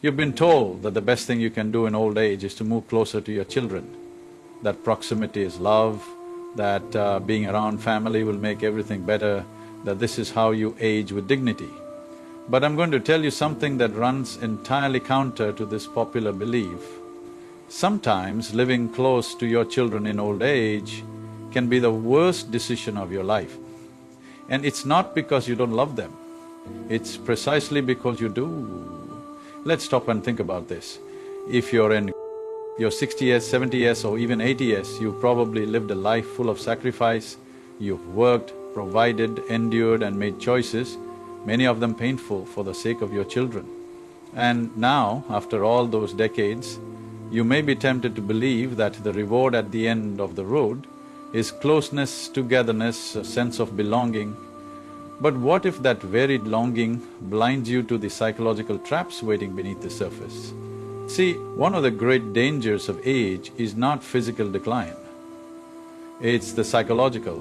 You've been told that the best thing you can do in old age is to move closer to your children, that proximity is love, that being around family will make everything better, that this is how you age with dignity. But I'm going to tell you something that runs entirely counter to this popular belief. Sometimes living close to your children in old age can be the worst decision of your life. And it's not because you don't love them, it's precisely because you do. Let's stop and think about this. If you're in your 60 years, 70 years or even 80 years, you've probably lived a life full of sacrifice, you've worked, provided, endured and made choices, many of them painful for the sake of your children. And now, after all those decades, you may be tempted to believe that the reward at the end of the road is closeness, togetherness, a sense of belonging. But what if that varied longing blinds you to the psychological traps waiting beneath the surface? See, one of the great dangers of age is not physical decline, it's the psychological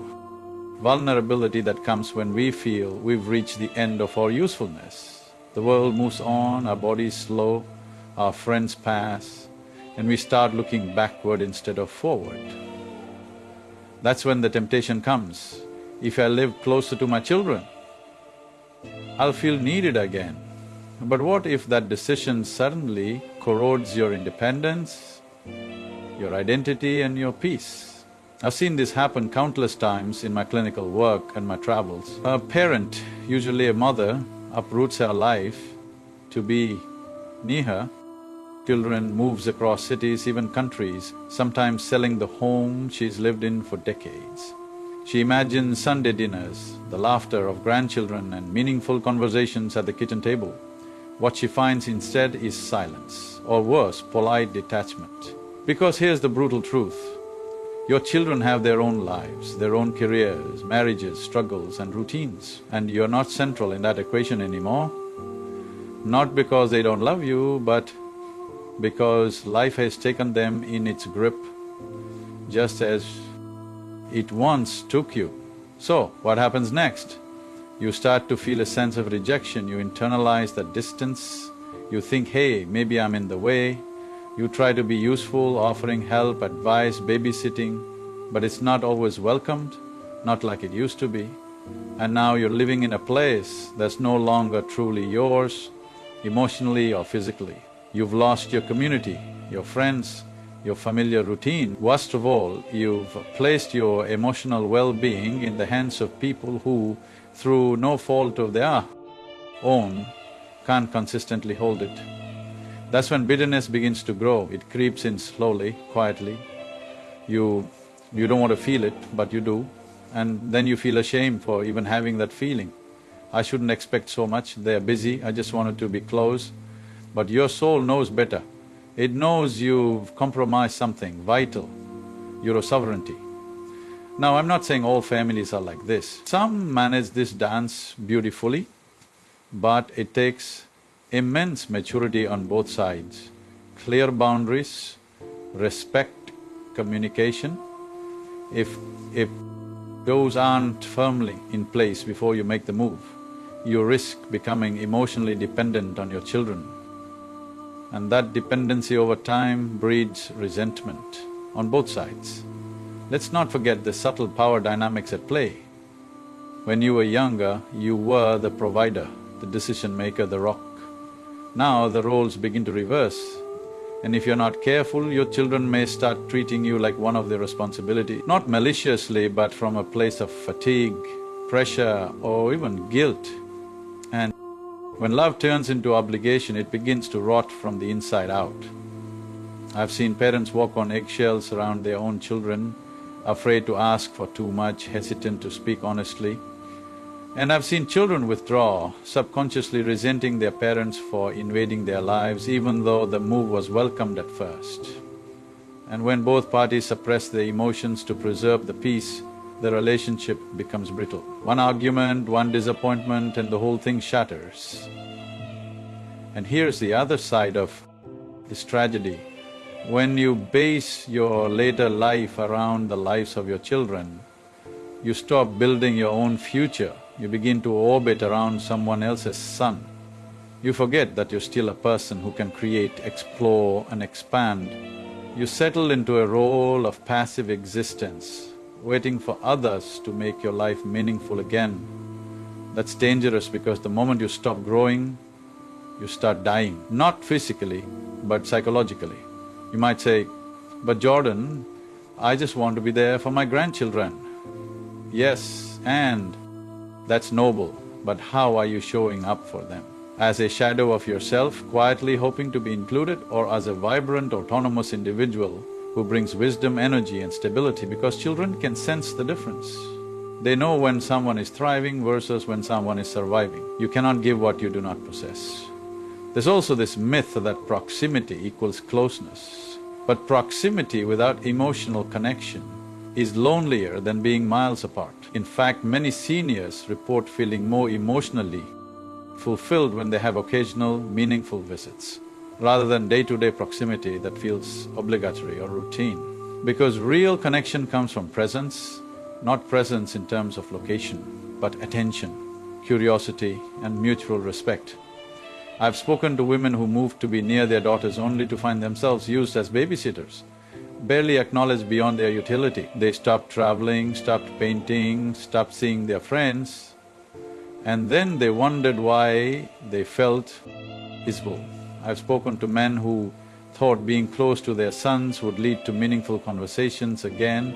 vulnerability that comes when we feel we've reached the end of our usefulness. The world moves on, our bodies slow, our friends pass, and we start looking backward instead of forward. That's when the temptation comes. If I live closer to my children, I'll feel needed again. But what if that decision suddenly corrodes your independence, your identity and your peace? I've seen this happen countless times in my clinical work and my travels. A parent, usually a mother, uproots her life to be near her. Children moves across cities, even countries, sometimes selling the home she's lived in for decades. She imagines Sunday dinners, the laughter of grandchildren and meaningful conversations at the kitchen table. What she finds instead is silence, or worse, polite detachment. Because here's the brutal truth, your children have their own lives, their own careers, marriages, struggles and routines, and you're not central in that equation anymore. Not because they don't love you, but because life has taken them in its grip, just as it once took you. So, what happens next? You start to feel a sense of rejection, you internalize that distance, you think, hey, maybe I'm in the way, you try to be useful, offering help, advice, babysitting, but it's not always welcomed, not like it used to be. And now you're living in a place that's no longer truly yours, emotionally or physically. You've lost your community, your friends, your familiar routine. Worst of all, you've placed your emotional well-being in the hands of people who, through no fault of their own, can't consistently hold it. That's when bitterness begins to grow. It creeps in slowly, quietly. You don't want to feel it, but you do. And then you feel ashamed for even having that feeling. I shouldn't expect so much, they're busy, I just wanted to be close. But your soul knows better. It knows you've compromised something vital, your sovereignty. Now, I'm not saying all families are like this. Some manage this dance beautifully, but it takes immense maturity on both sides. Clear boundaries, respect, communication. If those aren't firmly in place before you make the move, you risk becoming emotionally dependent on your children. And that dependency over time breeds resentment on both sides. Let's not forget the subtle power dynamics at play. When you were younger, you were the provider, the decision maker, the rock. Now the roles begin to reverse, and if you're not careful, your children may start treating you like one of their responsibility, not maliciously but from a place of fatigue, pressure or even guilt. And when love turns into obligation, it begins to rot from the inside out. I've seen parents walk on eggshells around their own children, afraid to ask for too much, hesitant to speak honestly. And I've seen children withdraw, subconsciously resenting their parents for invading their lives even though the move was welcomed at first. And when both parties suppress their emotions to preserve the peace, the relationship becomes brittle. One argument, one disappointment and the whole thing shatters. And here's the other side of this tragedy. When you base your later life around the lives of your children, you stop building your own future, you begin to orbit around someone else's sun. You forget that you're still a person who can create, explore and expand. You settle into a role of passive existence, waiting for others to make your life meaningful again. That's dangerous because the moment you stop growing, you start dying, not physically, but psychologically. You might say, but Jordan, I just want to be there for my grandchildren. Yes, and that's noble, but how are you showing up for them? As a shadow of yourself, quietly hoping to be included, or as a vibrant, autonomous individual who brings wisdom, energy and stability, because children can sense the difference. They know when someone is thriving versus when someone is surviving. You cannot give what you do not possess. There's also this myth that proximity equals closeness. But proximity without emotional connection is lonelier than being miles apart. In fact, many seniors report feeling more emotionally fulfilled when they have occasional, meaningful visits, rather than day-to-day proximity that feels obligatory or routine. Because real connection comes from presence, not presence in terms of location, but attention, curiosity and mutual respect. I've spoken to women who moved to be near their daughters only to find themselves used as babysitters, barely acknowledged beyond their utility. They stopped traveling, stopped painting, stopped seeing their friends, and then they wondered why they felt invisible. I've spoken to men who thought being close to their sons would lead to meaningful conversations again,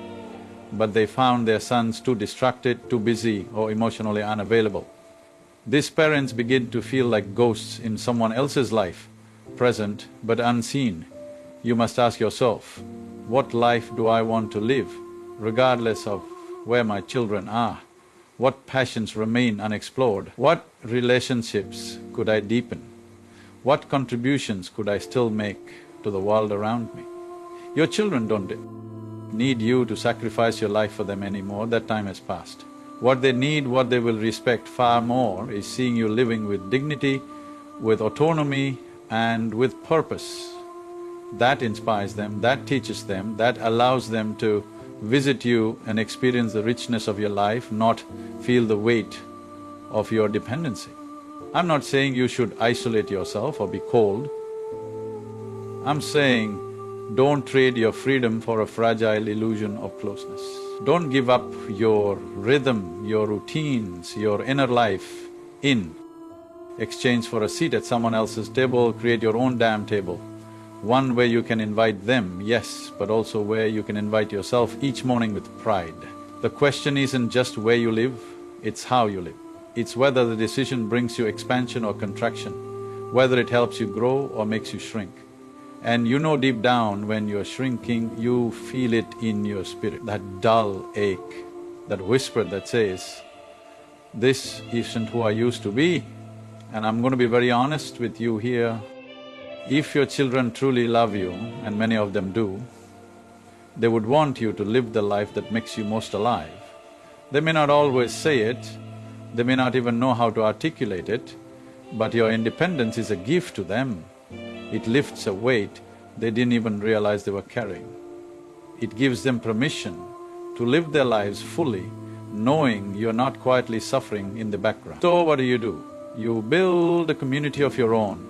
but they found their sons too distracted, too busy or emotionally unavailable. These parents begin to feel like ghosts in someone else's life, present but unseen. You must ask yourself, what life do I want to live, regardless of where my children are? What passions remain unexplored? What relationships could I deepen? What contributions could I still make to the world around me? Your children don't need you to sacrifice your life for them anymore, that time has passed. What they need, what they will respect far more is seeing you living with dignity, with autonomy and with purpose. That inspires them, that teaches them, that allows them to visit you and experience the richness of your life, not feel the weight of your dependency. I'm not saying you should isolate yourself or be cold. I'm saying don't trade your freedom for a fragile illusion of closeness. Don't give up your rhythm, your routines, your inner life in exchange for a seat at someone else's table. Create your own damn table. One where you can invite them, yes, but also where you can invite yourself each morning with pride. The question isn't just where you live, it's how you live. It's whether the decision brings you expansion or contraction, whether it helps you grow or makes you shrink. And you know deep down when you're shrinking, you feel it in your spirit, that dull ache, that whisper that says, this isn't who I used to be. And I'm going to be very honest with you here. If your children truly love you, and many of them do, they would want you to live the life that makes you most alive. They may not always say it, they may not even know how to articulate it, but your independence is a gift to them. It lifts a weight they didn't even realize they were carrying. It gives them permission to live their lives fully, knowing you're not quietly suffering in the background. So what do? You build a community of your own.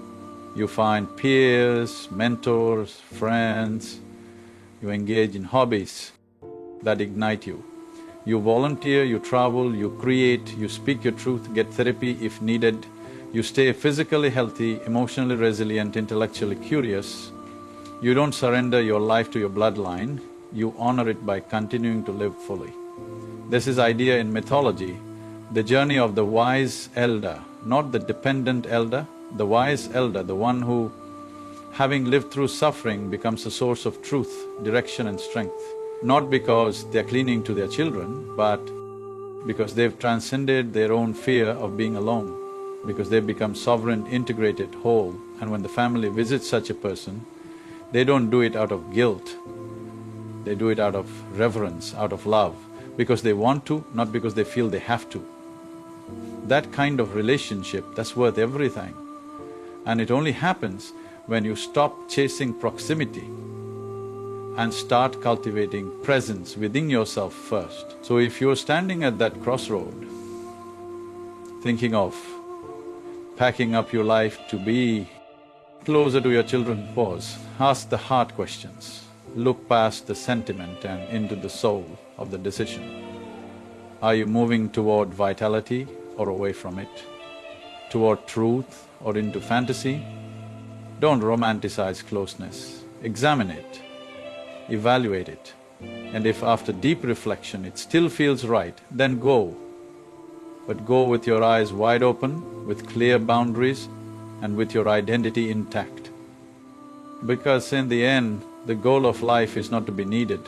You find peers, mentors, friends, you engage in hobbies that ignite you. You volunteer, you travel, you create, you speak your truth, get therapy if needed. You stay physically healthy, emotionally resilient, intellectually curious. You don't surrender your life to your bloodline, you honor it by continuing to live fully. There's this idea in mythology, the journey of the wise elder, not the dependent elder, the wise elder, the one who, having lived through suffering, becomes a source of truth, direction and strength. Not because they're clinging to their children, but because they've transcended their own fear of being alone, because they've become sovereign, integrated, whole. And when the family visits such a person, they don't do it out of guilt, they do it out of reverence, out of love, because they want to, not because they feel they have to. That kind of relationship, that's worth everything. And it only happens when you stop chasing proximity and start cultivating presence within yourself first. So if you're standing at that crossroad, thinking of packing up your life to be closer to your children, pause. Ask the hard questions. Look past the sentiment and into the soul of the decision. Are you moving toward vitality or away from it? Toward truth or into fantasy? Don't romanticize closeness. Examine it, evaluate it, and if after deep reflection it still feels right, then go. But go with your eyes wide open, with clear boundaries, and with your identity intact. Because in the end, the goal of life is not to be needed,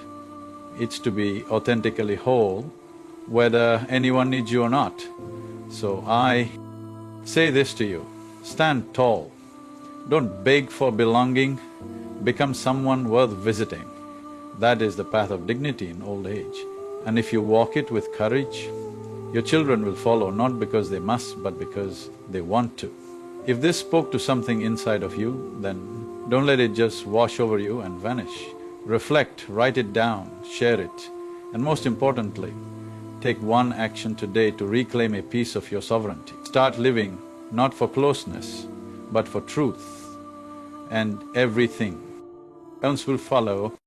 it's to be authentically whole, whether anyone needs you or not. So I say this to you, stand tall. Don't beg for belonging, become someone worth visiting. That is the path of dignity in old age. And if you walk it with courage, your children will follow, not because they must, but because they want to. If this spoke to something inside of you, then don't let it just wash over you and vanish. Reflect, write it down, share it, and most importantly, take one action today to reclaim a piece of your sovereignty. Start living not for closeness, but for truth, and everything else will follow.